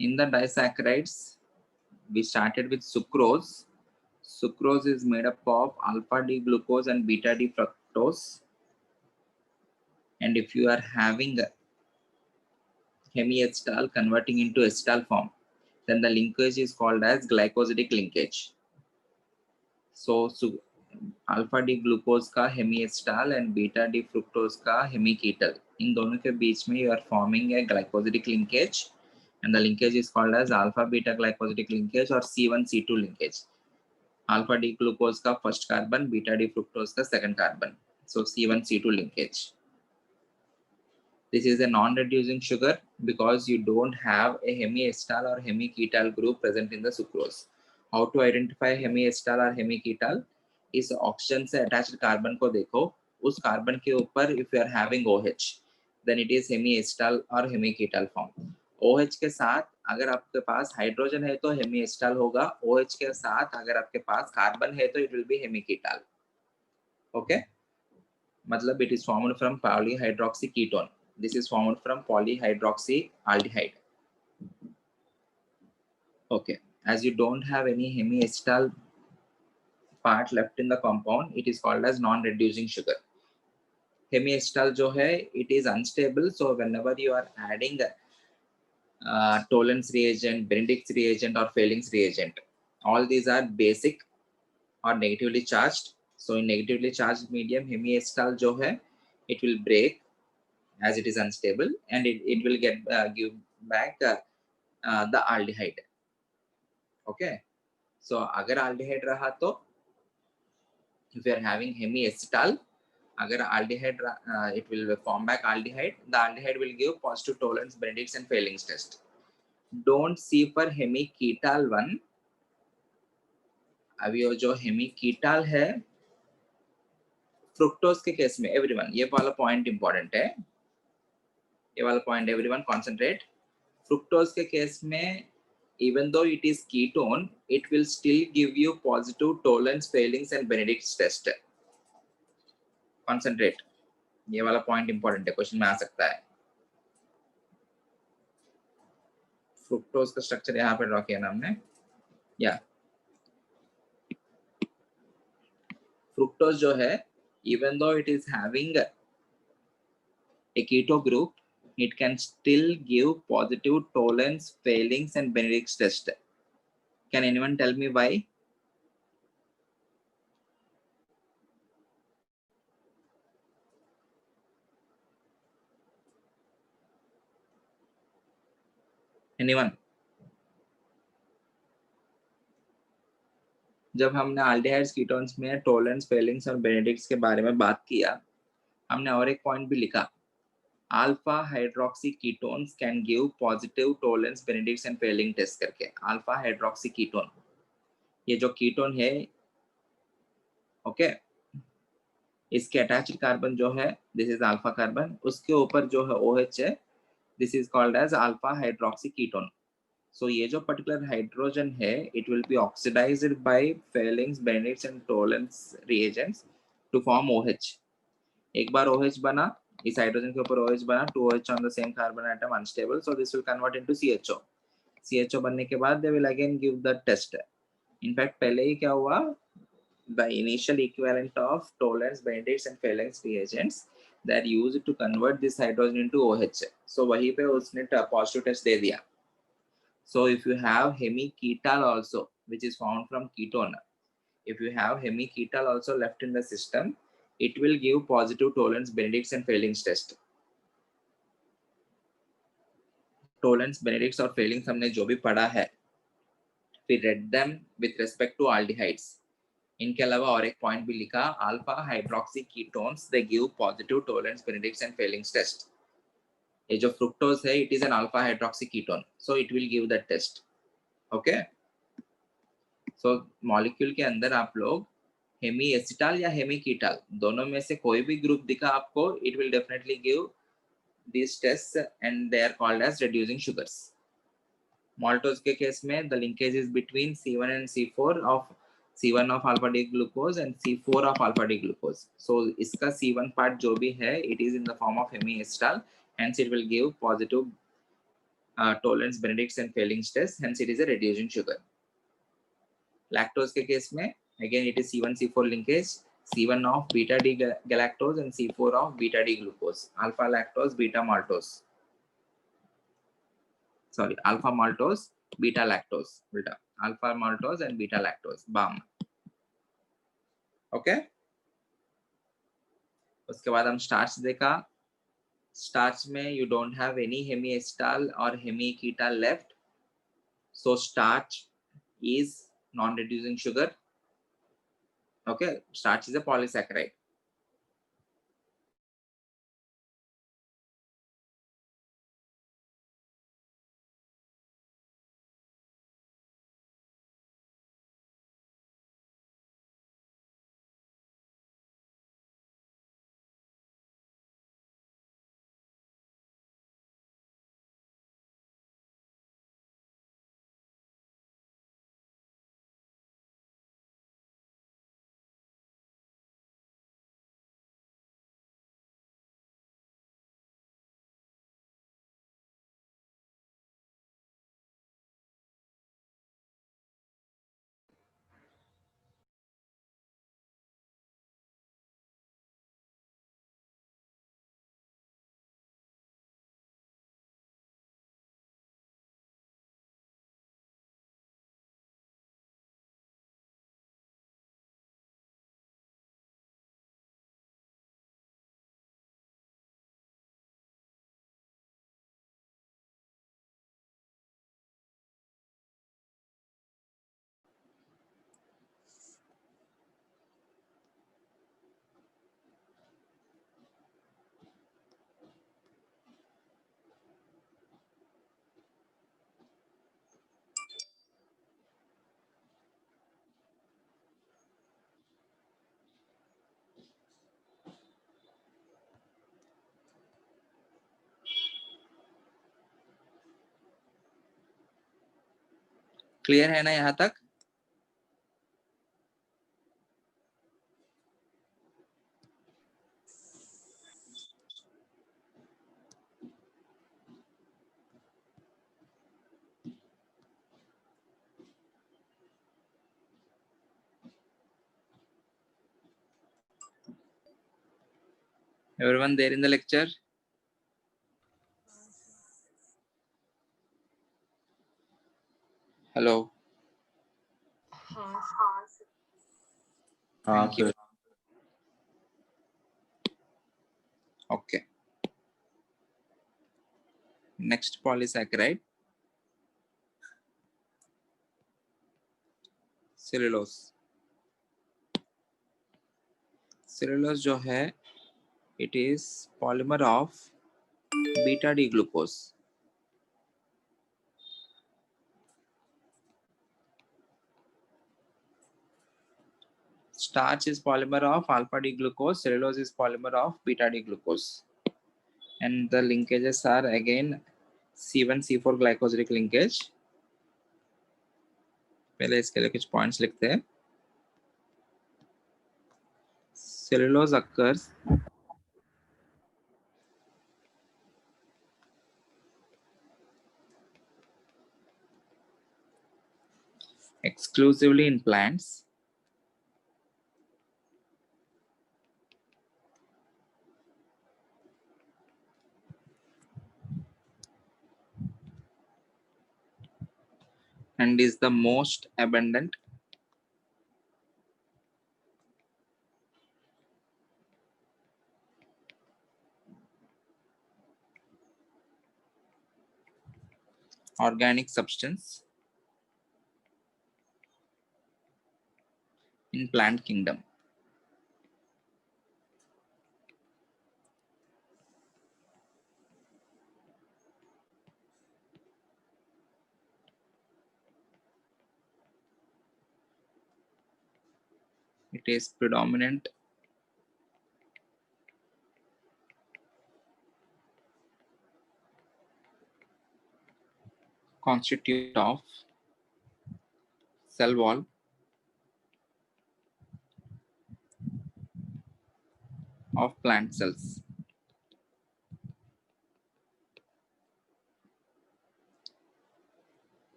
In the disaccharides, we started with sucrose. Sucrose is made up of alpha D glucose and beta D fructose. And if you are having hemiacetal converting into acetal form, then the linkage is called as glycosidic linkage. So alpha D glucose का hemiacetal and beta D fructose का hemiketal, इन दोनों के बीच में you are forming a glycosidic linkage, and the linkage is called as alpha beta glycosidic linkage or C1C2 linkage. Alpha D glucose का first carbon, beta D fructose का second carbon, so C1C2 linkage. This is a non-reducing sugar because you don't have a hemiacetal or hemiketal group present in the sucrose. How to identify hemiacetal or hemiketal? इस oxygen से attached carbon को देखो, उस carbon के ऊपर if you are having OH, then it is hemiacetal or hemiketal form. OH के साथ अगर आपके पास हाइड्रोजन है तो hemiacetal होगा, OH के साथ अगर आपके पास कार्बन है तो it will be hemiketal. Okay? मतलब it is formed from polyhydroxy ketone. This is formed from polyhydroxyaldehyde. Okay, as you don't have any hemiacetal part left in the compound, it is called as non-reducing sugar. Hemiacetal जो है, it is unstable, so whenever you are adding Tollens reagent, Benedict's reagent or Fehling's reagent, all these are basic or negatively charged. So in negatively charged medium, hemiacetal जो है, it will break as it is unstable, and it will get give back the aldehyde. Okay, so agar aldehyde raha to, if you are having hemiacetal, agar aldehyde it will form back aldehyde. The aldehyde will give positive Tollens, Benedict's and Fehling's test. Don't see for hemiketal one. अभी वो जो hemiketal है, fructose के case में everyone, ये वाला point important है, ये वाला point everyone concentrate. Fructose के केस में, even though it is ketone, it will still give you positive Tollens, Fehling's and Benedict's test. Concentrate. ये वाला point important है, question में आ सकता है. Fructose का structure यहाँ पे ड्रॉ किया ना हमने. Yeah. Fructose जो है, even though it is having a keto group, it can still give positive Tollens, Fehling's and Benedict's test. Can anyone tell me why? Anyone? जब हमने aldehydes ketones में Tollens, Fehling's और Benedict's के बारे में बात किया, हमने और एक पॉइंट भी लिखा, alpha hydroxy ketones can give positive Tollens, Benedict's and Fehling test करके. alpha hydroxy ketone, ये जो कीटोन है, ओके, इसके अटैच्ड कार्बन जो है, दिस इज अल्फा कार्बन, उसके ऊपर जो है OH है, this is called as alpha hydroxy ketone. So ये जो पर्टिकुलर हाइड्रोजन है, it will be oxidised by Fehling's, Benedict's and Tollens reagents to form OH. एक बार OH बना, इस हाइड्रोजन के ऊपर OH बना, 2OH on the same carbon atom unstable, so this will convert into CHO. CHO बनने के बाद they will again give the test. In fact पहले ही क्या हुआ, the initial equivalent of Tollens, Benedict's and Fehling's reagents they are used to convert this hydrogen into OH. So वहीं पे उसने positive test दे दिया. So if you have hemiketal also, which is found from ketone, if you have hemiketal also left in the system, it will give positive Tollens, Benedict's and Fehling's test. Tollens, Benedict's और Fehling's हमने जो भी पढ़ा है, we read them with respect to aldehydes. इनके अलावा और एक पॉइंट भी लिखा, alpha hydroxy ketones they give positive Tollens, Benedict's and Fehling's test. ये जो फ्रुक्टोज है, it is an alpha hydroxy ketone, so it will give that test. Okay, so molecule के अंदर आप लोग हेमीएसिटाल या हेमीकीटाल दोनों में से कोई भी ग्रुप दिखा आपको, it will definitely give this test and they are called as reducing sugars. Maltose के केस में the linkage is between C1 and C4 of C1 of alpha D glucose and C4 of alpha D glucose. So इसका C1 part जो भी है, it is in the form of hemiacetal, hence it will give positive tolerance Benedict's and Fehling's test, hence it is a reducing sugar. Lactose के case में again it is C1C4 linkage, C1 of beta D galactose and C4 of beta D glucose, alpha lactose, beta maltose. Sorry, alpha maltose, beta lactose, alpha maltose and beta lactose, BAM. Okay. उसके बाद हम starch देखा. Starch में you don't have any hemiacetal or hemiketal left, so starch is non-reducing sugar. Okay, starch is a polysaccharide. Clear है ना यहाँ तक? Everyone there in the lecture? Hello. Thank you. Okay. Next polysaccharide, cellulose. Cellulose जो है, it is polymer of beta D glucose. Starch is polymer of alpha D glucose, cellulose is polymer of beta D glucose. And the linkages are again C1C4 glycosidic linkage. पहले इसके लिए कुछ points लिखते हैं. Cellulose occurs exclusively in plants. And is the most abundant organic substance in plant kingdom. It is predominant constituent of cell wall of plant cells.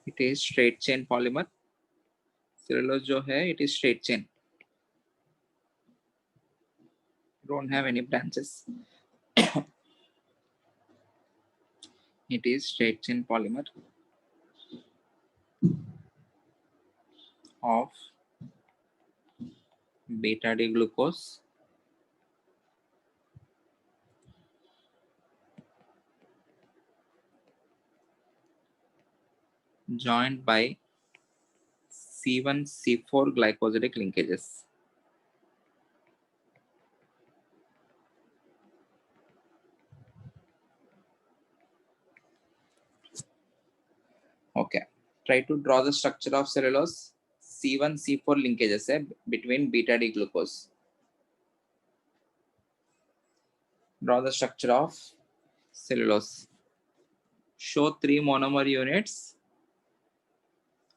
It is straight chain polymer. Cellulose जो है, it is straight chain. Don't have any branches. It is straight chain polymer of beta D glucose joined by C1C4 glycosidic linkages. Okay, try to draw the structure of cellulose. C1C4 linkages है between beta D glucose. Draw the structure of cellulose. Show 3 monomer units.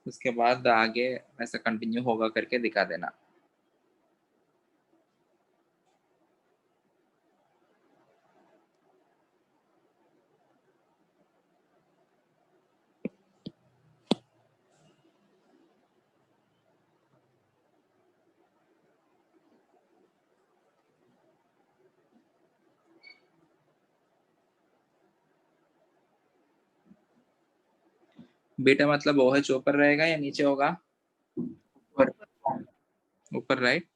उसके बाद आगे ऐसा continue होगा करके दिखा देना. Beta मतलब OH ऊपर रहेगा या नीचे होगा? ऊपर. ऊपर, right?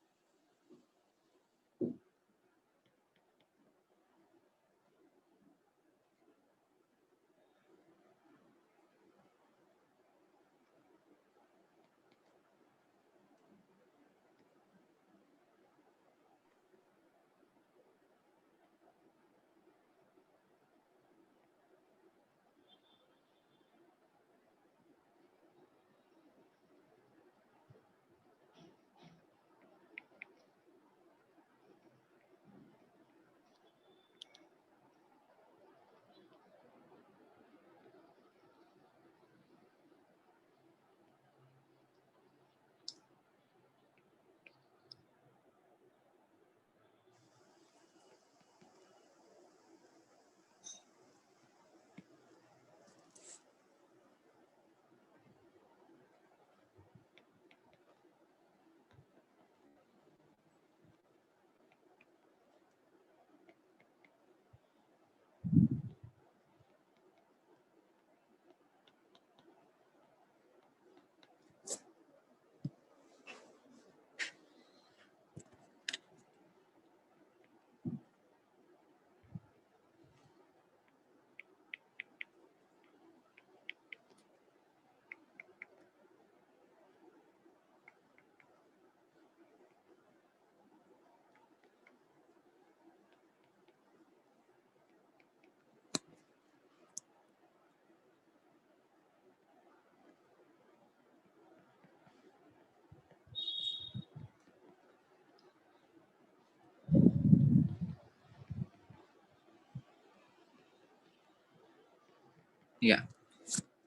Yeah.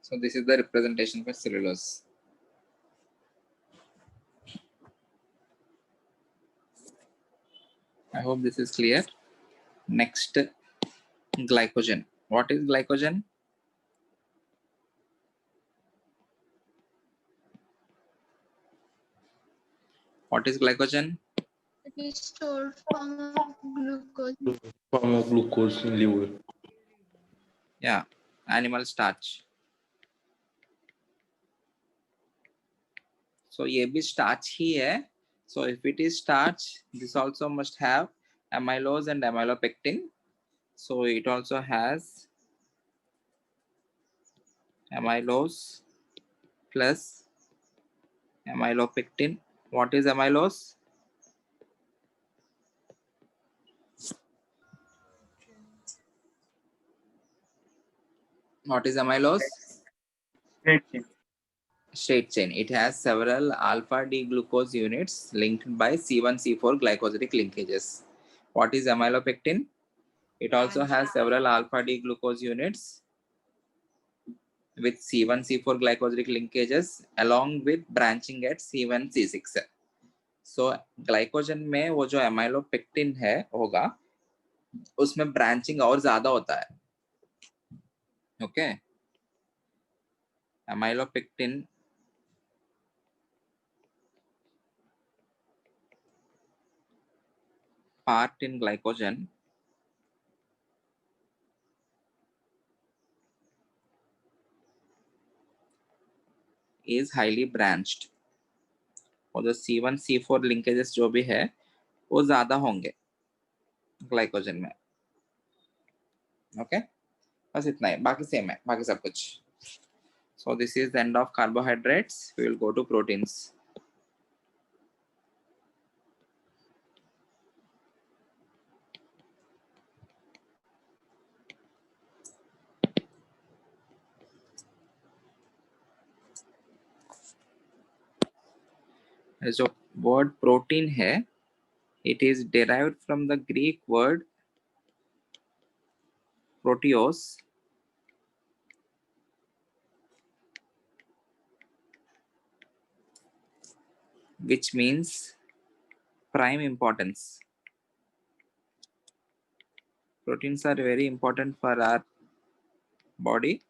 So this is the representation for cellulose. I hope this is clear. Next, glycogen. What is glycogen? What is glycogen? It is stored form of glucose. Form of glucose in liver. Yeah, animal starch. So ये भी starch ही है. So if it is starch, this also must have amylose and amylopectin. So it also has amylose plus amylopectin. What is amylose? What is amylose? Straight chain. It has several alpha D glucose units linked by C1C4 glycosidic linkages. What is amylopectin? It also has several alpha D glucose units with C1C4 glycosidic linkages along with branching at C1C6. So glycogen में वो जो amylopectin है होगा उसमें branching और ज्यादा होता है. Okay. amylopectin part in glycogen is highly branched, और जो C1 C4 linkages जो भी है वो ज्यादा होंगे ग्लाइकोजन में. ओके, बस इतना ही, बाकी सेम है, बाकी सब कुछ. So this is the end of carbohydrates. We will go to proteins. जो word protein है, it is derived from the Greek word proteos, which means prime importance. Proteins are very important for our body.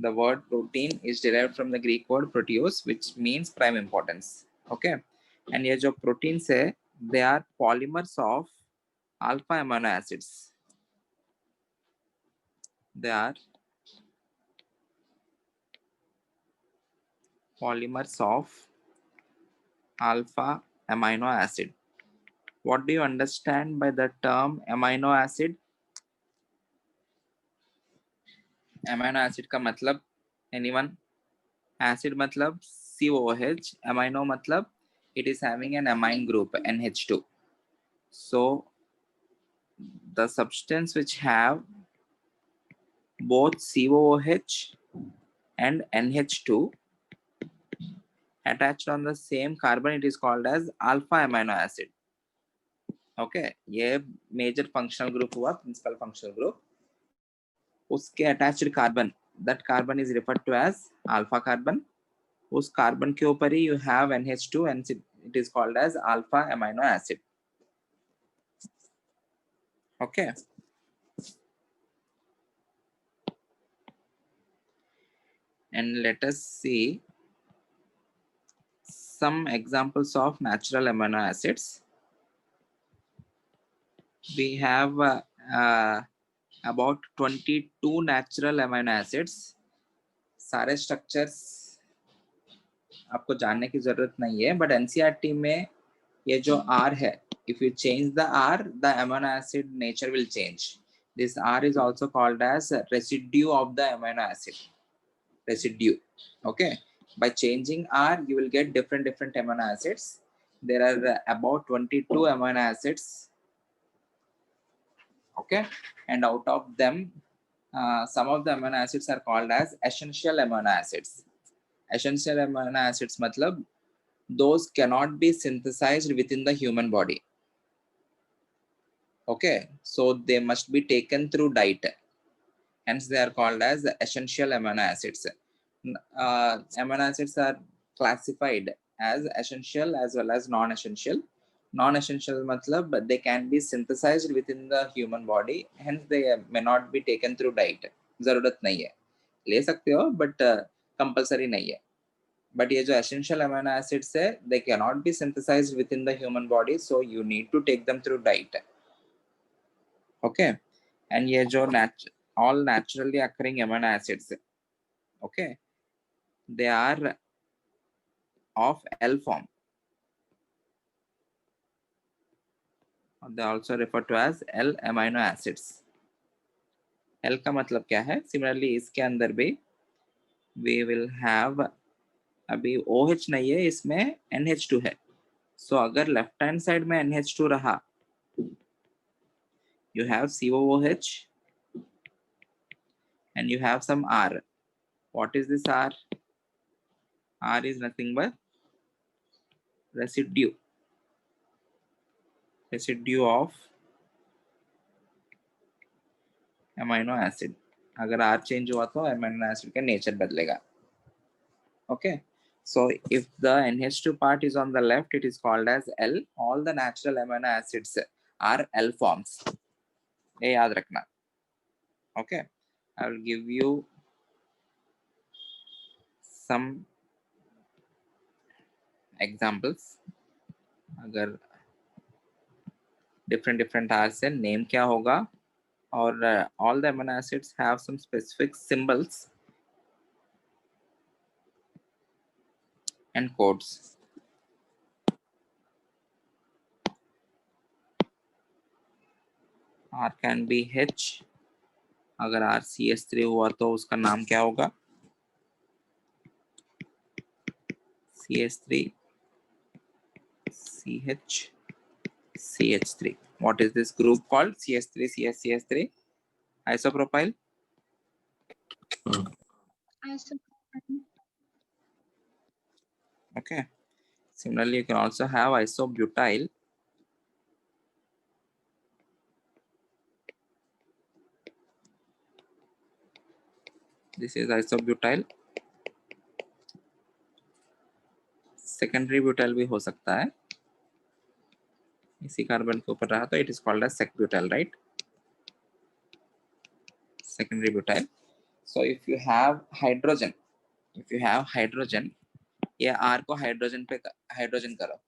The word protein is derived from the Greek word proteos, which means prime importance. Okay, and ये जो proteins है, they are polymers of alpha amino acids. They are polymers of alpha amino acid. What do you understand by the term amino acid? Amino acid का मतलब anyone? Acid मतलब COOH, amino मतलब it is having an amine group NH2. So the substance which have both COOH and NH2 attached on the same carbon, it is called as alpha amino acid. Okay, ये major functional group हुआ, principal functional group. उसके attached carbon, that carbon is referred to as alpha carbon. उस carbon के ऊपर ही you have NH2 and it is called as alpha amino acid. Okay. And let us see some examples of natural amino acids. We have about 22 natural amino acids. सारे structures आपको जानने की जरूरत नहीं है, but NCERT में ये जो R है, if you change the R, the amino acid nature will change. This R is also called as residue of the amino acid. Residue. Okay. By changing R, you will get different amino acids. There are about 22 amino acids. Okay. And out of them, some of the amino acids are called as essential amino acids. Essential amino acids matlab those cannot be synthesized within the human body. Okay, so they must be taken through diet. Hence, they are called as essential amino acids. Amino acids are classified as essential as well as non-essential. Non-essential matlab they can be synthesized within the human body. Hence, they may not be taken through diet. जरूरत नहीं है, ले सकते हो, but compulsory नहीं है. But ये जो essential amino acids है, they cannot be synthesized within the human body, so you need to take them through diet. Okay, and ये जो all naturally occurring amino acids, okay, they are of L form. They are also referred to as L amino acids. L का मतलब क्या है? Similarly, इसके अंदर भी we will have, अभी OH नहीं है, इसमें NH2 है. So अगर left hand side में NH2 रहा, you have COOH and you have some R. What is this R? R is nothing but residue of amino acid. अगर R change हुआ तो amino acid का nature बदलेगा. Okay. So if the NH2 part is on the left, it is called as L. All the natural amino acids are L forms. ये याद रखना. Okay. I will give you some examples. अगर different R से name क्या होगा, और all the amino acids have some specific symbols and codes. R can be H. अगर R CH3 हुआ तो उसका नाम क्या होगा? CH3 CH CH3. What is this group called? CH3 CH3 isopropyl. Isopropyl. Okay. Similarly, you can also have isobutyl. This is isobutyl. Secondary butyl भी हो सकता है, इसी कार्बन के ऊपर रहा तो it is called as sec butyl, right? Secondary butyl. So if you have hydrogen, ये R को हाइड्रोजन पे हाइड्रोजन करो.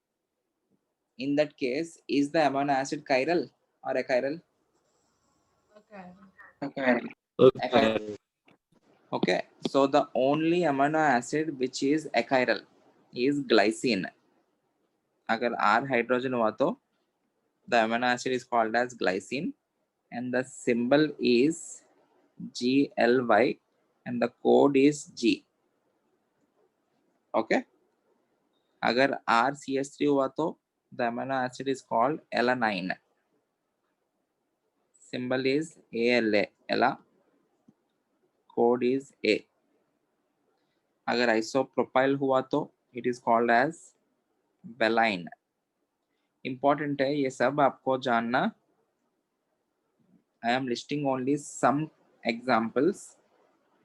In that case, is the amino acid chiral or achiral? Achiral. Okay, so the only amino acid which is achiral is glycine. अगर R hydrogen हुआ तो the amino acid is called as glycine, and the symbol is GLY, and the code is G. Okay, अगर R CH3 हुआ तो the amino acid is called alanine. Symbol is ALA, Ella. Code is A. अगर isopropyl हुआ तो it is called as valine. Important है ये सब आपको जानना. I am listing only some examples.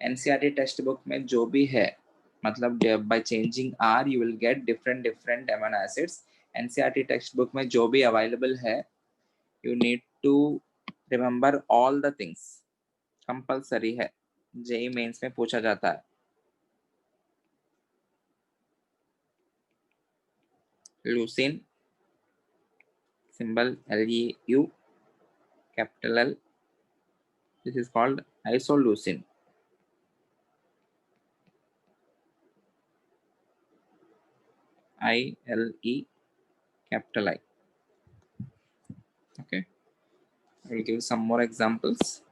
NCERT text book में जो भी है, मतलब by changing R you will get different amino acids. NCERT text book में जो भी available है, you need to remember all the things. Compulsory है, JEE मेंस में पूछा जाता है. Leucine, symbol LEU, capital L. This is called isoleucine. ILE, capital I. Okay, I will give some more examples.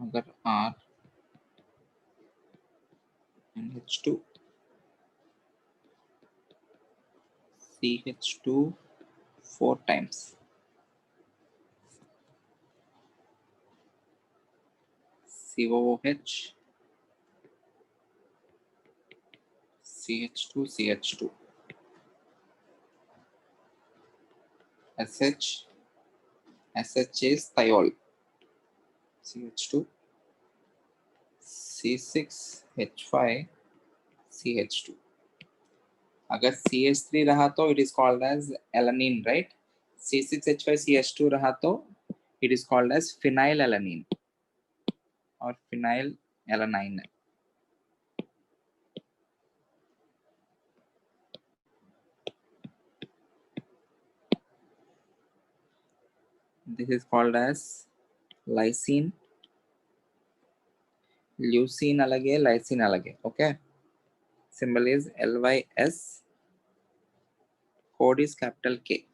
अगर R and H2, CH2 4 times, COOH, CH2 CH2, SH, SH is thiol, CH2, C6H5, CH2. अगर CH3 रहा तो it is called as alanine, right? C6H5 CH2 रहा तो it is called as phenylalanine or phenylalanine. This is called as lysine. Leucine अलग है, lysine अलग है. Okay, symbol is LYS, code is capital K.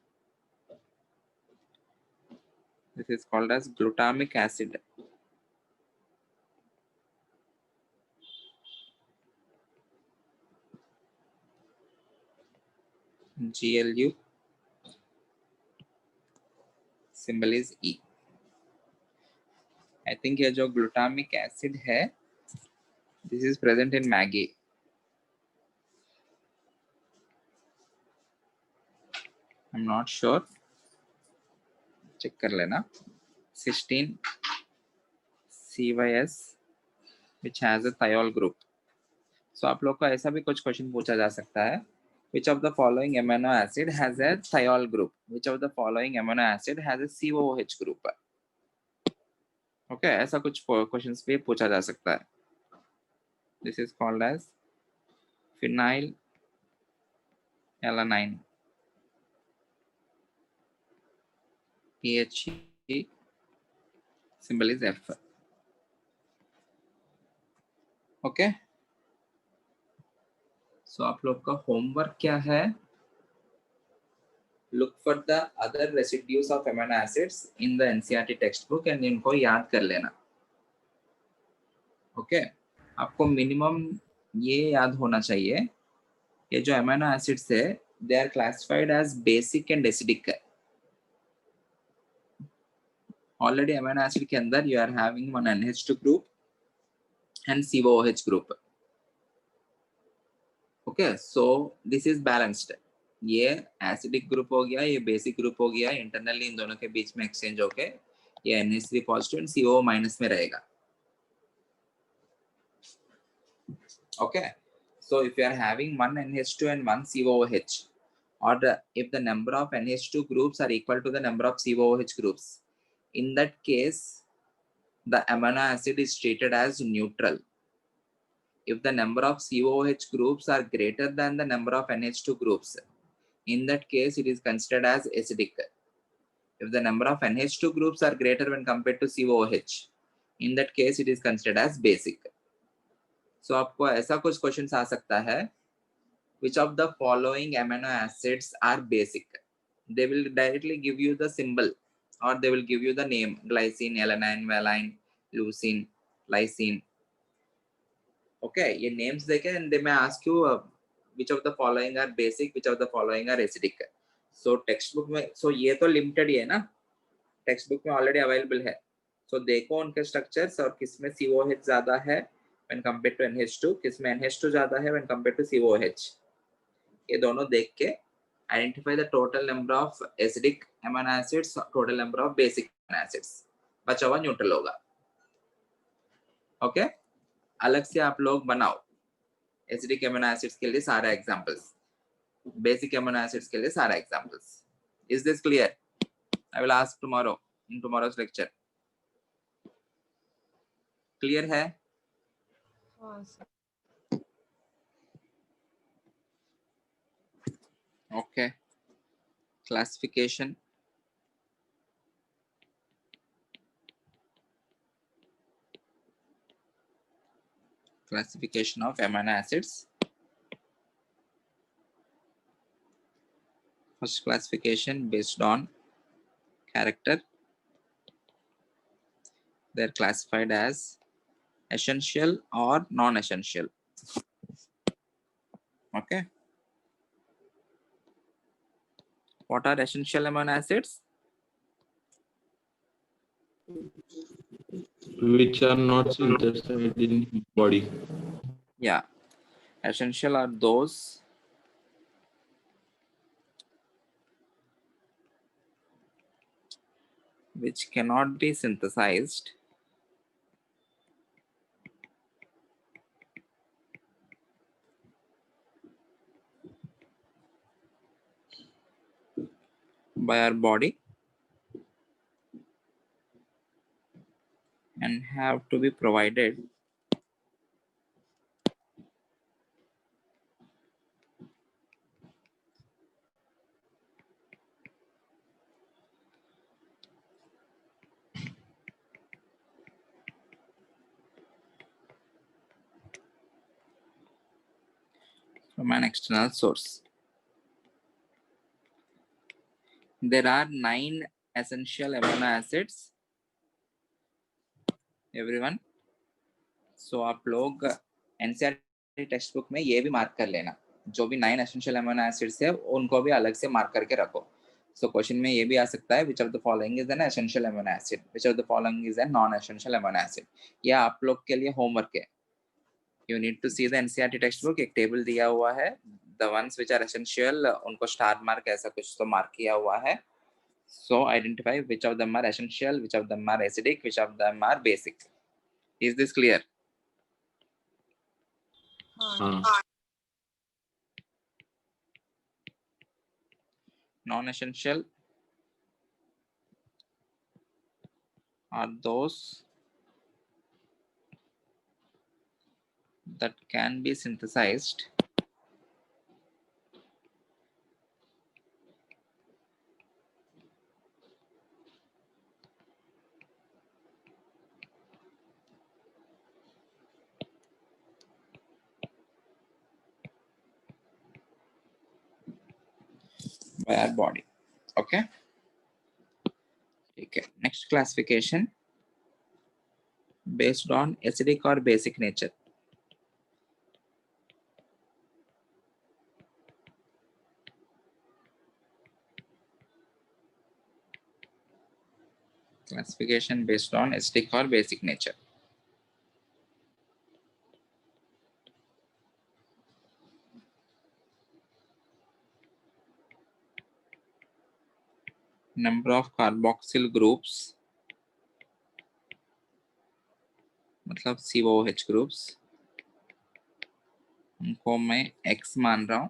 This is called as glutamic acid. GLU, symbol is E. I think ये जो glutamic acid है, this is present in Maggi. I'm not sure. Check कर लेना. Cysteine, CYS which has a thiol group. So आप लोग को ऐसा भी कुछ क्वेश्चन पूछा जा सकता है, which of the following amino acid has a thiol group, which of the following amino acid has a COOH group. Okay, ऐसा कुछ क्वेश्चंस भी पूछा जा सकता है. This is called as phenylalanine. PHE symbol is F. Okay. So आप लोग का होमवर्क क्या है? Look for the other residues of amino acids in the NCERT textbook and इनको याद कर लेना. Okay. आपको मिनिमम ये याद होना चाहिए कि जो amino acids है, they are classified as basic and acidic. Already amino acid के अंदर you are having one NH2 group and COOH group. Okay, so this is balanced. ये एसिडिक ग्रुप हो गया, ये बेसिक ग्रुप हो गया, इंटरनली इन दोनों के बीच में एक्सचेंज होके ये NH3 positive and CO minus में रहेगा. Okay, so if you are having one NH2 and one COOH, or if the number of NH2 groups are equal to the number of COOH groups, in that case the amino acid is treated as neutral. If the number of COOH groups are greater than the number of NH2 groups, in that case it is considered as acidic. If the number of NH2 groups are greater when compared to COOH, in that case it is considered as basic. So आपको ऐसा कुछ question आ सकता है, which of the following amino acids are basic? They will directly give you the symbol or they will give you the name: glycine, alanine, valine, leucine, lysine. Okay, ये names देके and they may ask you which of the following are basic, which of the following are acidic. So textbook में, so ये तो limited ही है ना, textbook में already available है. So देखो उनके structures और किसमें COOH ज़्यादा है when compared to NH2, किसमें NH2 ज़्यादा है when compared to COOH. ये दोनों देख के identify the total number of acidic amino acids, total number of basic amino acids. बचा हुआ neutral होगा. Okay? अलग से आप लोग बनाओ एसिडिक एमिनो एसिड्स के लिए सारे एग्जांपल्स, बेसिक एमिनो एसिड्स के लिए सारे examples. Is this clear? I will ask tomorrow in tomorrow's lecture. Clear है? Okay. Classification. Classification of amino acids. First classification based on character. They are classified as essential or non-essential. Okay. What are essential amino acids? Which are not synthesized in body. Yeah. Essential are those which cannot be synthesized by our body and have to be provided from an external source. There are 9 essential amino acids. Everyone. So आप लोग NCERT text book में ये भी mark कर लेना, जो भी 9 essential amino acids है उनको भी अलग से मार्क करके रखो. सो क्वेश्चन में ये भी आ सकता है which of the following is an essential amino acid, which of the following is a non essential amino acid. ये आप लोग के लिए होमवर्क है. You need to see the NCERT text book. एक टेबल दिया हुआ है, the ones which are essential उनको स्टार मार्क ऐसा कुछ तो मार्क किया हुआ है. So identify which of them are essential, which of them are acidic, which of them are basic. Is this clear? Non-essential are those that can be synthesized by our body. Okay. Okay. Next classification based on acidic or basic nature. Classification based on acidic or basic nature. Number of carboxyl groups, मतलब COOH groups, उनको मैं X मान रहा हूँ.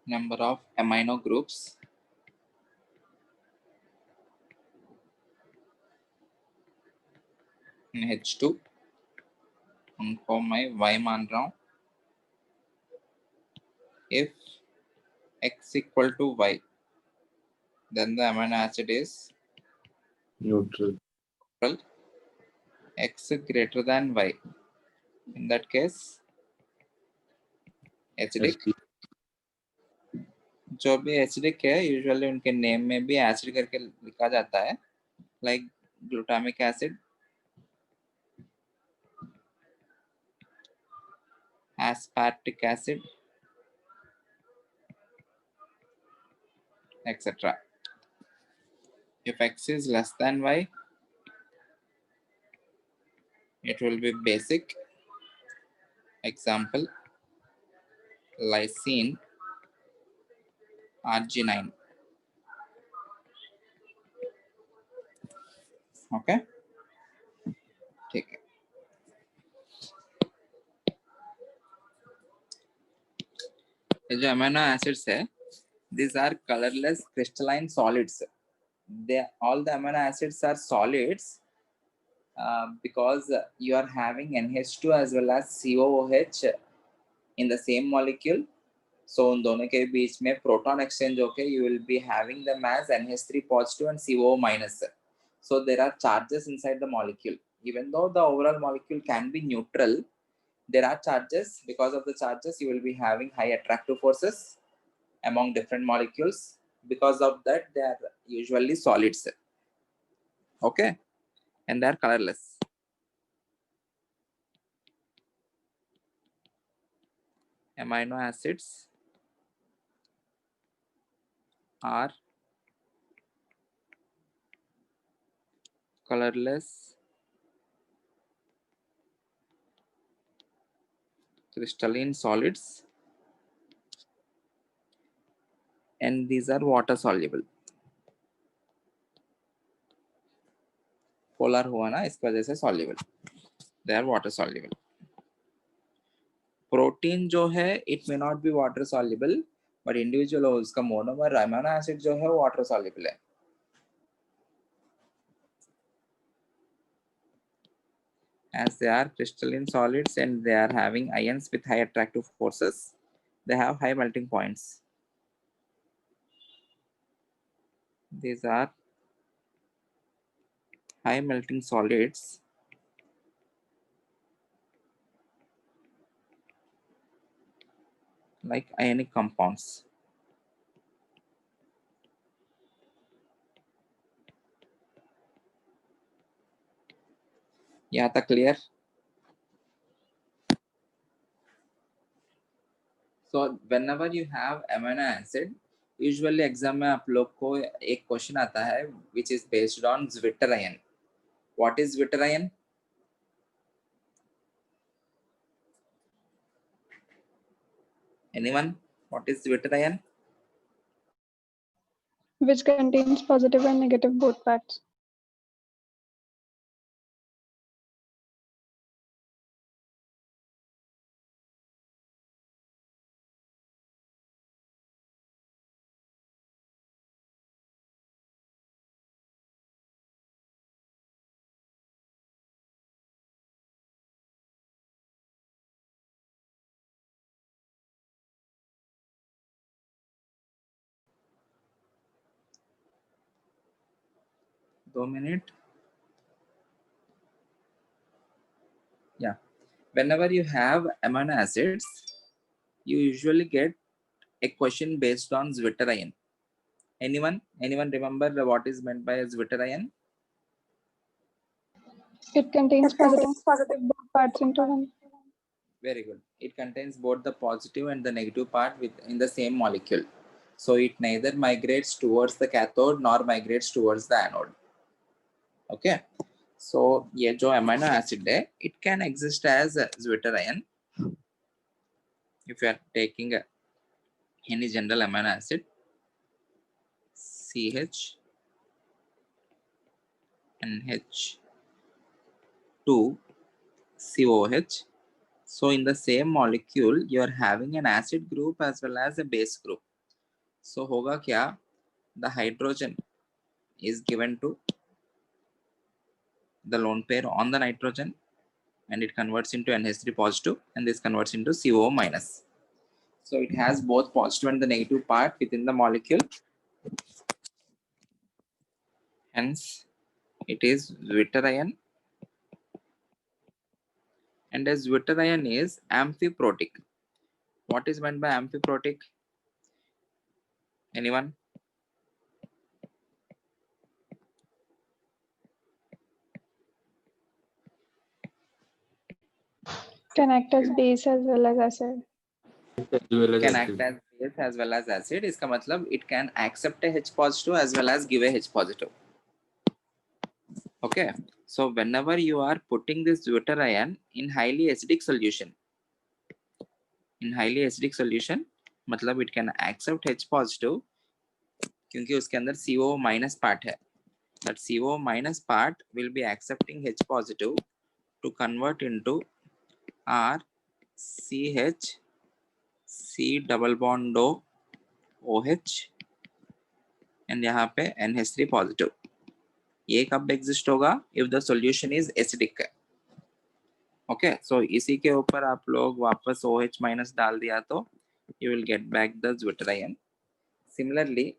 Number of amino groups, in H2, उनको मैं Y मान रहा हूँ. If X equal to Y, then the amino acid is Neutral. X greater than Y. In that case, acidic. जो भी एसिडिक है यूजुअली उनके नेम में भी एसिड करके लिखा जाता है, like glutamic acid, aspartic acid, etc. If X is less than Y, it will be basic. Example, lysine Arginine. Okay, ठीक है. ये जो अमीनो एसिड्स है, these are colorless crystalline solids. They all the amino acids are solids because you are having NH2 as well as COOH in the same molecule. So उन दोनों के बीच में proton exchange होके you will be having them as NH3 positive and COO minus. So there are charges inside the molecule. Even though the overall molecule can be neutral, there are charges. Because of the charges, you will be having high attractive forces among different molecules. Because of that, they are usually solids. Okay, and they are colorless. Amino acids are colorless crystalline solids, and these are water soluble. Polar हुआ ना, इस वजह से soluble. They are water soluble. Protein जो है, it may not be water soluble, but individual हो उसका monomer amino acid जो है water soluble है. As they are crystalline solids and they are having ions with high attractive forces, they have high melting points. These are high melting solids like ionic compounds. यहाँ तक clear? So whenever you have amino acid, usually exam में आप लोग को एक question आता है which is based on zwitterion. What is zwitterion? Anyone? What is zwitterion? which contains positive and negative both parts. दो minute. Yeah. Whenever you have amino acids, you usually get a question based on zwitterion. Anyone remember what is meant by a zwitterion? It contains positive and negative both parts into one. Very good. It contains both the positive and the negative part in the same molecule. So it neither migrates towards the cathode nor migrates towards the anode. Okay. So ये जो amino acid है, it can exist as a zwitterion. If you are taking any general amino acid, CH, NH, 2, COH. So in the same molecule, you are having an acid group as well as a base group. So होगा क्या? The hydrogen is given to the lone pair on the nitrogen, and it converts into NH3 positive, and this converts into COO minus. So it has both positive and the negative part within the molecule. Hence, it is zwitterion. And as zwitterion is amphiprotic. What is meant by amphiprotic? Anyone? Can act as base as well as acid. Can act as base as well as acid. इसका मतलब it can accept a H positive as well as give a H positive. Okay. So whenever you are putting this zwitterion in highly acidic solution, मतलब it can accept H positive क्योंकि उसके अंदर CO minus part है. That CO minus part will be accepting H positive to convert into R CH C double bond O OH and यहाँ पे NH3 positive. ये कब exist होगा? If the solution is acidic. Okay, so इसी के ऊपर आप लोग वापस OH minus डाल दिया तो you will get back the zwitterion. Similarly,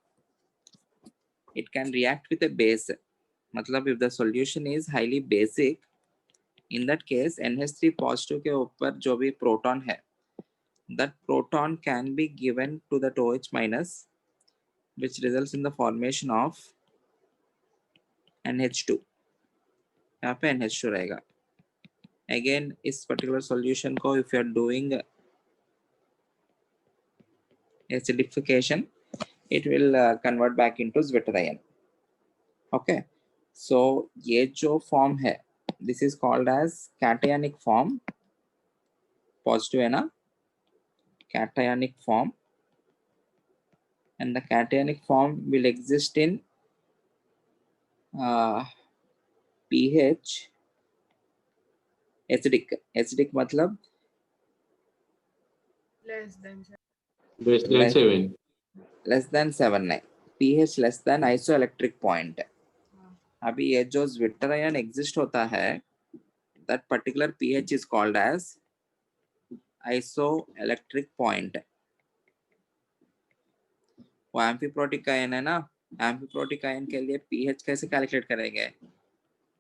it can react with a base. मतलब if the solution is highly basic, in that case NH3 positive के ऊपर जो भी proton है, that proton can be given to that OH minus, which results in the formation of NH2. यहाँ पे NH2 रहेगा. Again, इस particular solution को if you are doing acidification, it will convert back into zwitterion. Okay, so ये जो form है, this is called as cationic form. Positive है ना? Cationic form, and the cationic form will exist in pH acidic. Acidic मतलब less than 7. less than 7 pH less than isoelectric point. अभी ये जो zwitterion exist होता है, that particular pH is called as isoelectric point. वो amphiprotic ion है ना? Amphiprotic ion के लिए pH कैसे कैलकुलेट करेंगे?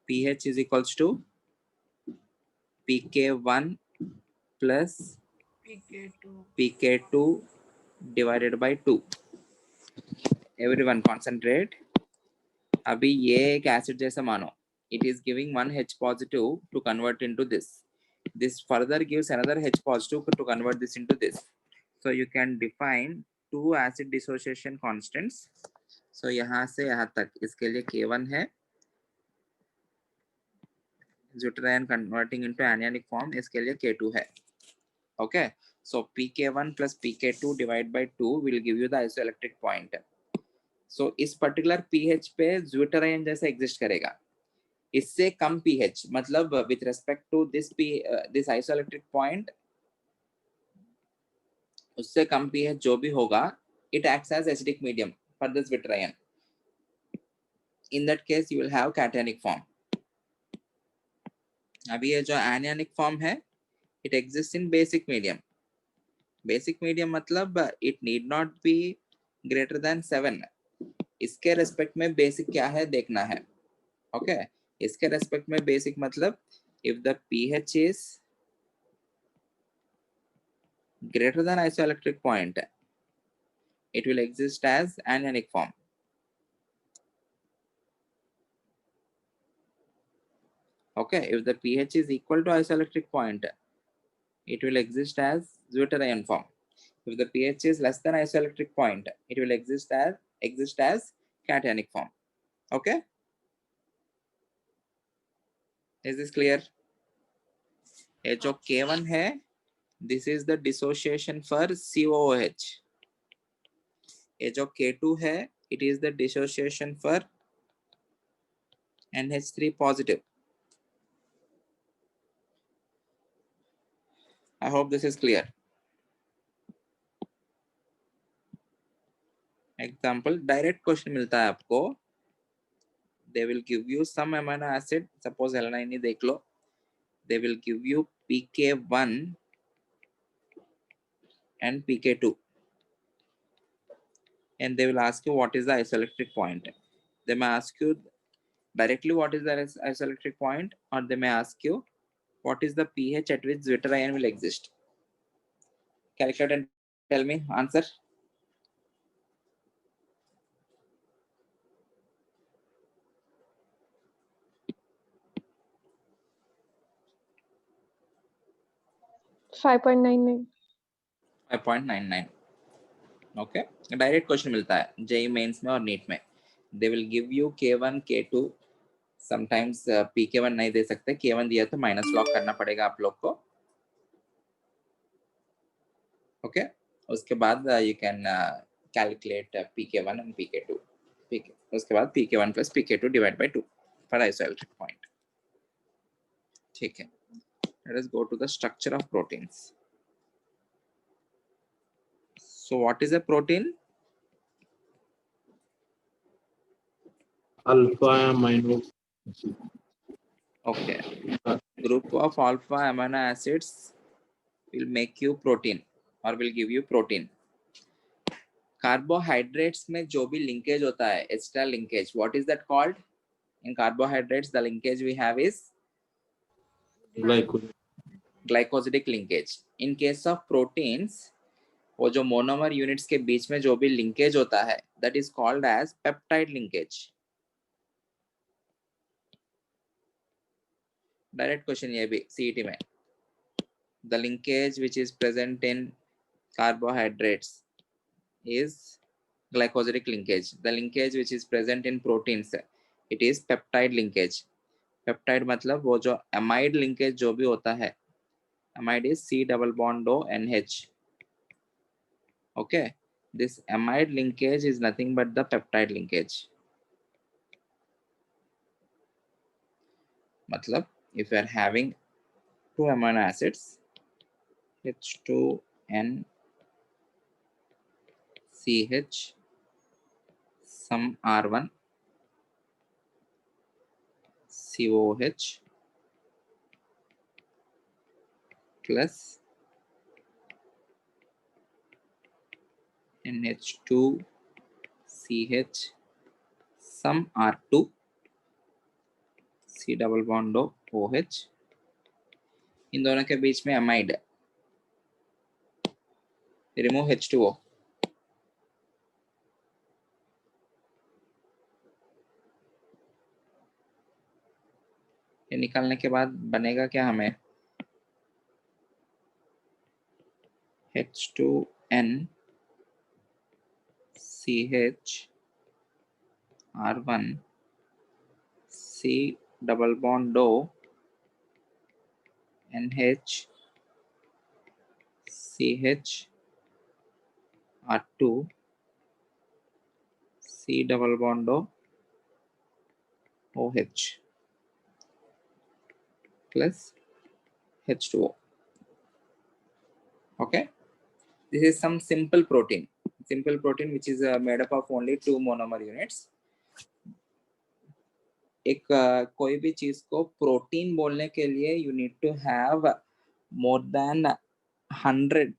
pH is equals to pK1 plus pK2 divided by 2. Everyone concentrate. अभी ये एक acid जैसा मानो. It is giving one H positive to convert into this. This further gives another H positive to convert this into this. So you can define two acid dissociation constants. So यहाँ से यहाँ तक इसके लिए K1 है. Zwitterion converting into anionic form इसके लिए K2 है. Okay. So pK1 plus pK2 divided by 2 will give you the isoelectric point. सो इस पर्टिकुलर पीएच पे ज्यूटराइन जैसे एग्जिस्ट करेगा. इससे कम पीएच मतलब with respect to this isoelectric point, उससे कम पीएच जो भी होगा, it acts as acidic medium for this zwitterion. In that case you will have cationic form. अभी ये जो एनियनिक फॉर्म है, it exist in basic medium. Basic medium मतलब it need not be greater than 7. इसके respect में basic क्या है देखना है. ओके इसके रेस्पेक्ट में बेसिक मतलब if the pH is greater than isoelectric point, it will exist as anionic form. Okay, if the pH is equal to isoelectric point, it will exist as zwitterion form. If the pH is less than isoelectric point, it will exist as cationic form. Okay, is this clear? ये जो K1 है, this is the dissociation for COOH. ये जो K2 है, it is the dissociation for NH3 positive. I hope this is clear. Example, direct question मिलता है आपको. They will give you some amino acid. Suppose alanine ही देख लो. They will give you PK1 and PK2, and they will ask you what is the isoelectric point. They may ask you directly what is the isoelectric point, or they may ask you what is the pH at which zwitterion will exist. Calculate and tell me answer. Five 5.99. 5.99. Okay direct question मिलता है JEE mains में और NEET में. They will give you K1 K2. Sometimes PK1 नहीं दे सकते. K1 दिया तो minus lock करना पड़ेगा आप लोग को. ओके उसके बाद you can calculate PK1 and PK2. उसके बाद PK1 plus PK2 divide by 2 for isoelectric point. ठीक है. Let us go to the structure of proteins. So what is a protein? Alpha amino acid. Okay, group of alpha amino acids will make you protein or will give you protein. Carbohydrates में जो भी linkage होता है, extra linkage, what is that called? In carbohydrates, the linkage we have is glycosidic linkage. In case of proteins, वो जो monomer units के बीच में जो भी linkage होता है, that is called as peptide linkage. Direct question ये भी CET में. The linkage which is present in carbohydrates is glycosidic linkage. The linkage which is present in proteins, it is peptide linkage. Peptide मतलब वो जो amide linkage जो भी होता है, amide is C double bond O NH. Okay, this amide linkage is nothing but the peptide linkage. मतलब if you are having two amino acids, H2N CH some R1 COH plus NH2 CH some R2 C double bond OH. इन दोनों के बीच में amide. Remove H2O. ये निकालने के बाद बनेगा क्या हमें? H2N CH R1 C double bond O NH CH R2 C C double bond O OH plus H2O. Okay, this is some simple protein which is made up of only 2 monomer units. एक कोई भी चीज को protein बोलने के लिए you need to have more than 100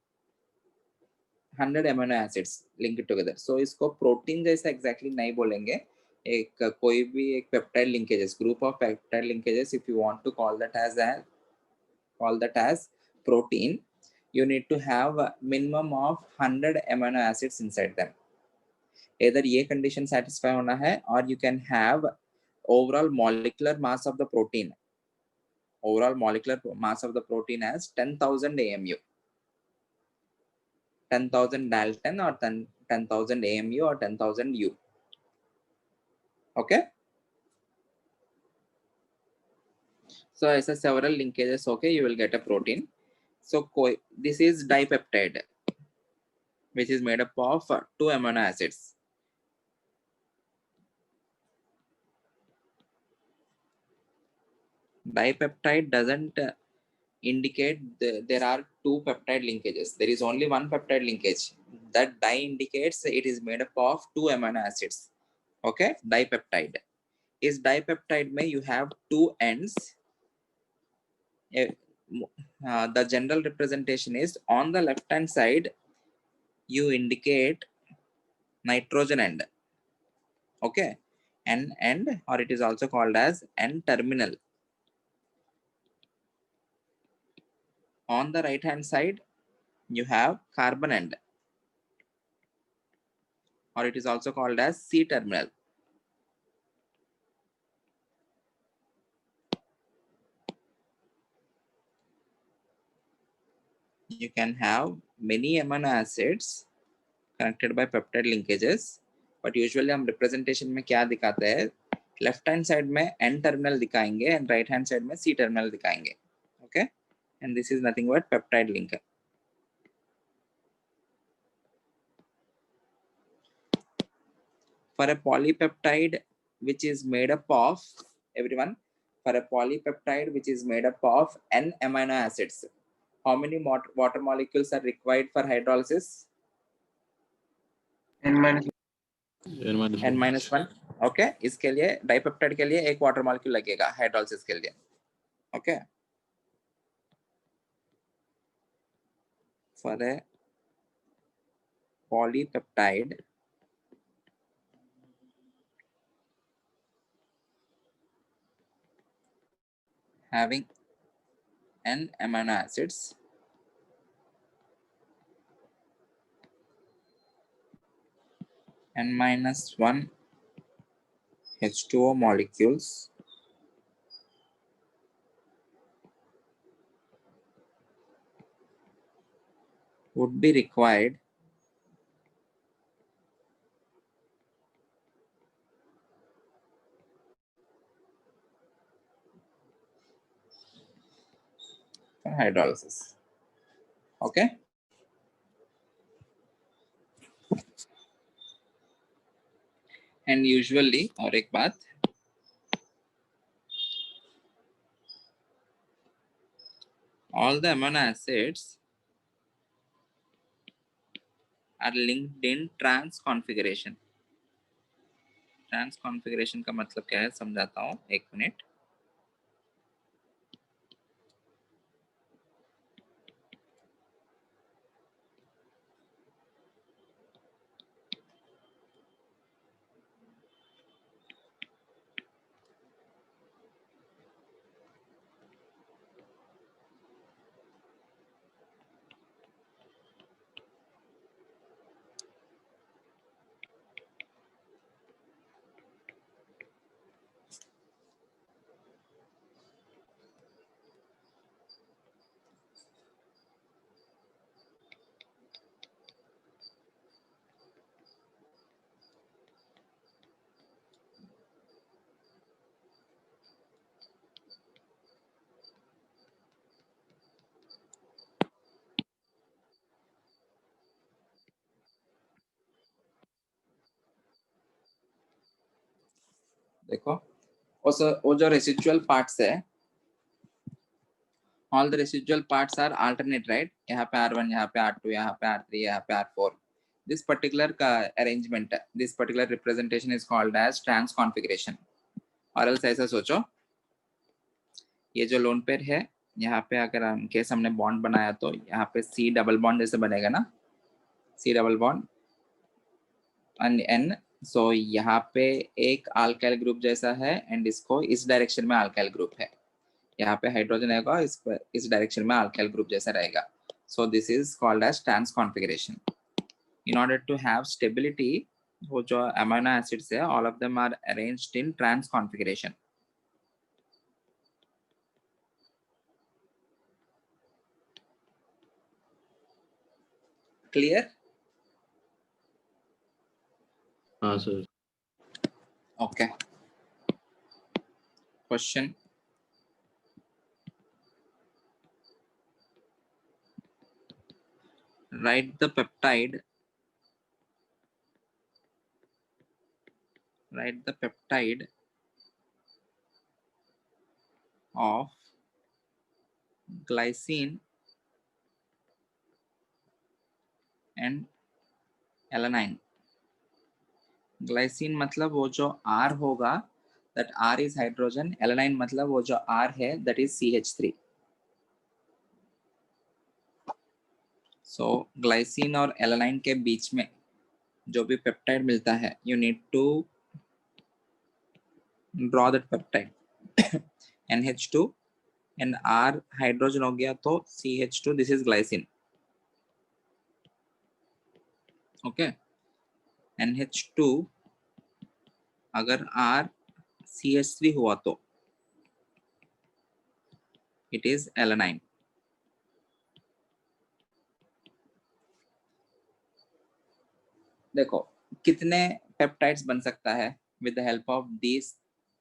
amino acids linked together. So इसको protein जैसा exactly नहीं बोलेंगे. एक कोई भी एक peptide linkages, group of peptide linkages, if you want to call that as protein, you need to have a minimum of 100 amino acids inside them. Either ये condition satisfy होना है, or you can have overall molecular mass of the protein. Overall molecular mass of the protein as 10,000 AMU. 10,000 Dalton or 10,000 AMU or 10,000 U. Okay. So ऐसा several linkages, okay, you will get a protein. So this is dipeptide, which is made up of 2 amino acids. Dipeptide doesn't indicate there are 2 peptide linkages. There is only one peptide linkage. That di indicates it is made up of 2 amino acids. Okay, dipeptide. Is dipeptide may you have 2 ends. The general representation is on the left hand side you indicate nitrogen end. Okay, N end, or it is also called as N terminal. On the right hand side you have carbon end, or it is also called as C terminal. You can have many amino acids connected by peptide linkages, but usually हम representation में क्या दिखाते हैं, left hand side में N terminal दिखाएंगे and right hand side में C terminal दिखाएंगे. Okay, and this is nothing but peptide linker. For a polypeptide which is made up of, everyone, for a polypeptide which is made up of N amino acids, how many water molecules are required for hydrolysis? N minus N minus 1. Okay, इसके लिए dipeptide के लिए एक water molecule लगेगा hydrolysis के लिए. Okay, for a polypeptide having N amino acids, N minus 1 H2O molecules would be required for hydrolysis. Okay, and usually, और एक बात, all the amino acids are linked in trans configuration. Trans configuration का मतलब क्या है समझाता हूँ, एक मिनट. देखो वो जो रेसिडुअल पार्ट्स है, all the residual parts are alternate, right? यहाँ पे R1, यहाँ पे R2, यहाँ पे R3, यहाँ पे R4. This particular arrangement, this particular representation is called as trans configuration. और else ऐसा सोचो, ये जो लोन पेयर है, यहाँ पे अगर हम केस हमने बॉन्ड बनाया तो यहाँ पे C डबल बॉन्ड जैसे बनेगा ना, C double bond and N. सो यहाँ पे एक अल्काइल ग्रुप जैसा है एंड इसको इस डायरेक्शन में अल्काइल ग्रुप है, यहाँ पे हाइड्रोजन रहेगा, इस डायरेक्शन में अल्काइल ग्रुप जैसा रहेगा. So this is called as trans configuration. In order to have stability, वो जो अमीनो एसिड्स है all of them are arranged in trans configuration. Clear? हाँ sir. Okay. Question. Write the peptide of glycine and alanine. Glycine मतलब वो जो R होगा, that R is hydrogen. alanine मतलब वो जो R है, that is CH3. So glycine और एलानाइन के बीच में जो भी पेप्टाइड मिलता है, you need to draw that peptide. NH2 and R hydrogen हो गया तो CH2, this is glycine. Okay. NH2 अगर R CH3 हुआ तो it is alanine. देखो कितने पेप्टाइड्स बन सकता है with the help of these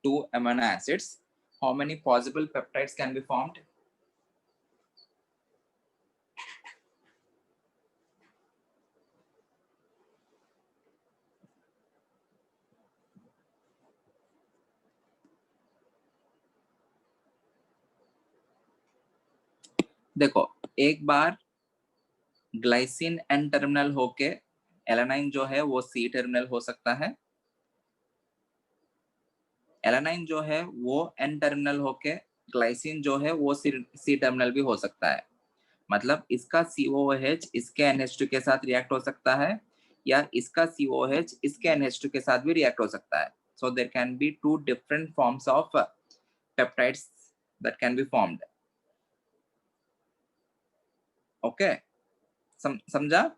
two amino acids. How many possible peptides can be formed? देखो एक बार ग्लाइसिन एन टर्मिनल होके एलानाइन जो है वो सी टर्मिनल हो सकता है, एलानाइन जो है वो एन टर्मिनल होके ग्लाइसिन जो है वो सी टर्मिनल भी हो सकता है. मतलब इसका COOH इसके NH2 के साथ रिएक्ट हो सकता है या इसका COOH इसके NH2 के साथ भी रिएक्ट हो सकता है. So there can be two different forms of peptides that can be formed. Okay, समझा?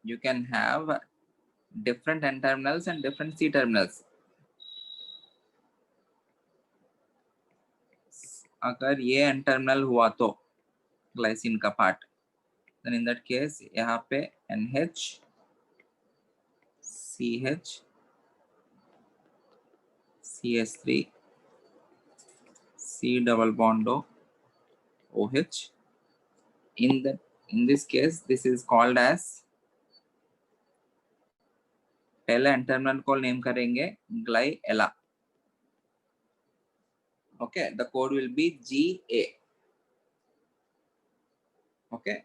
You can have different N terminals and different C terminals. अगर ये N terminal हुआ तो ग्लाइसिन का part, then in that case यहाँ पे NH CH CH3 C double bond OH. In this case this is called as, पहले N terminal को name करेंगे ग्लाइएला. Okay, the code will be GA. Okay,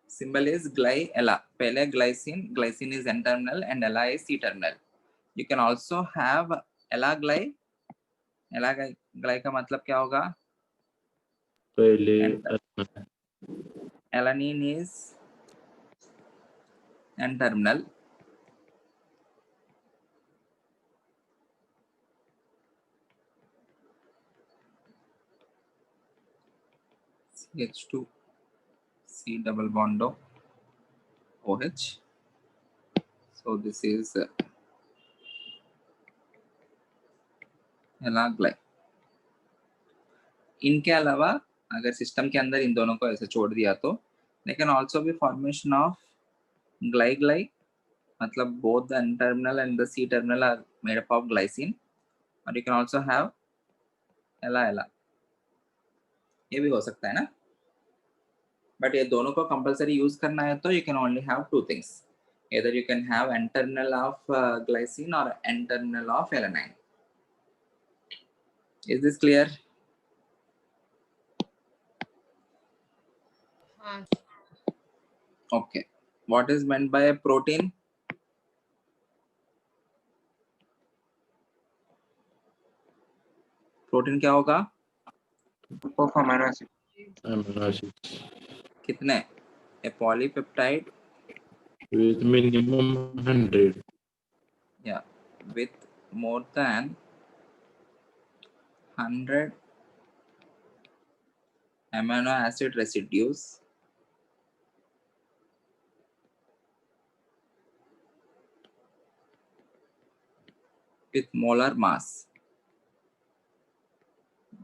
symbol is GlyElla. पहले glycine is N terminal and Ella is C terminal. You can also have Ella gly. Ella gly का मतलब क्या होगा? पहले alanine is N terminal. CH2 C double bond OH. So this is Ella gly. इनके अलावा अगर system के अंदर इन दोनों को ऐसे छोड़ दिया तो they can also be formation of gly. मतलब both the N terminal and the C terminal are made up of glycine. और you can also have Ella. ये भी हो सकता है ना, बट ये दोनों को कंपलसरी यूज करना है तो you can only have two things. Either you can have N-terminal of glycine or N-terminal of alanine. Is this clear? Okay. What is meant by a protein? Protein क्या होगा? Of amino acid. amino acids कितने? A polypeptide, with minimum 100. yeah, with more than 100 amino acid residues with molar mass.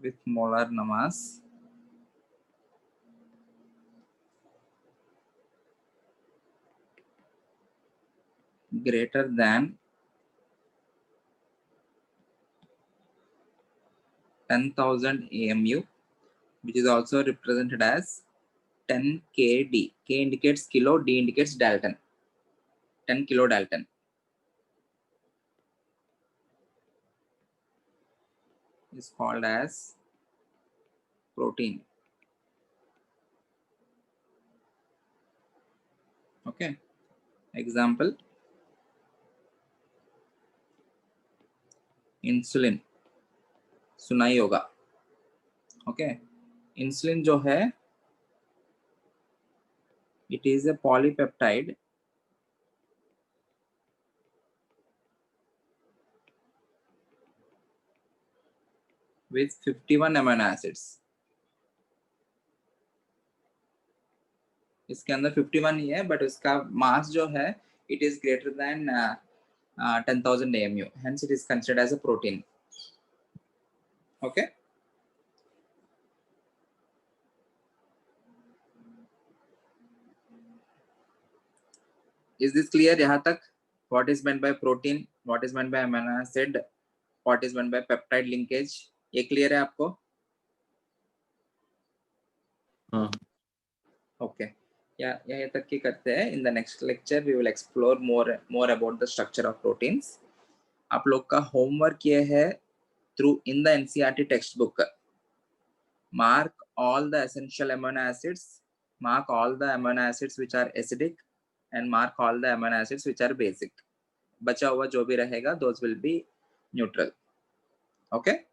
With molar mass greater than 10,000 AMU, which is also represented as 10 kD. K indicates kilo, D indicates Dalton. 10 kilodalton. Is called as protein. Okay. Example, insulin. सुना ही होगा. Okay. Insulin जो है, it is a polypeptide with 51 amino acids. इसके अंदर 51 ही है, but उसका mass जो है, it is greater than 10,000 AMU. Hence, it is considered as a protein. Okay. Is this clear यहाँ तक? What is meant by protein? What is meant by amino acid? What is meant by peptide linkage? ये clear है आपको? हाँ. Okay. यहाँ तक की करते हैं. In the next lecture, we will explore more about the structure of proteins. आप लोग का homework ये है through in the NCERT textbook. Mark all the essential amino acids. Mark all the amino acids which are acidic, and mark all the amino acids which are basic. बचा हुआ जो भी रहेगा, those will be neutral. Okay.